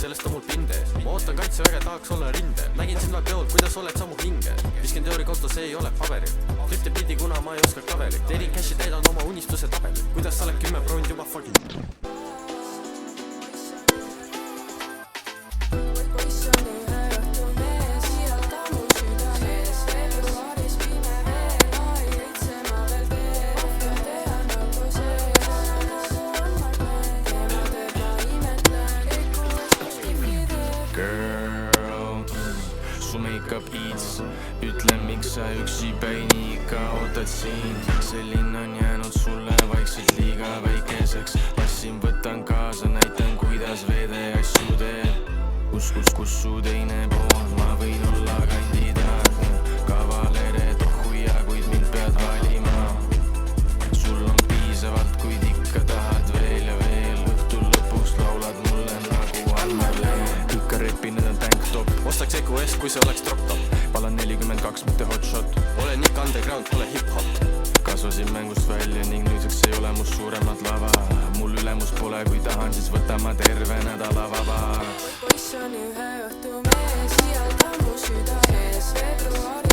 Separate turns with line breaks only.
sellest on mul pinde. Ma ootan kaitseväge, tahaks olla rinde. Nägin sind peol, kuidas oled sammu hinge. 50 euri konto, see ei ole paberil. Lühte pidi, kuna ma ei oska klaverit. Teenin cashi, täidan oma unistuse tabeli. Kuidas sa oled 10 proovinud juba fucking.
Su make-up eats, ütle miks sa üksi päini ikka ootad siin. See linn on jäänud sulle vaikselt liiga väikeseks. Lassin võtan kaasa, näitan kuidas veede asju teed. Kus su teine pool, ma võin olla kandidaat. Kavalere tohuja, kuid mind pead valima. Sul on piisavalt, kuid ikka tahad veel ja veel. Õhtul lõpuks laulad mulle nagu Anmarleen. Ikka repin, need on tank top.
Ostaks EQS, kui see oleks drop top.
Palan 42, mitte hotshot.
Olen ikka underground, pole hip-hop.
Kasvasin mängust välja ning nüüdseks ei ole must suuremat lava. Mul ülemus pole, kui tahan, siis võtan ma terve nädala vaba.
Poiss on ühe õhtu mees, iial ta mu süda ees. Veebruar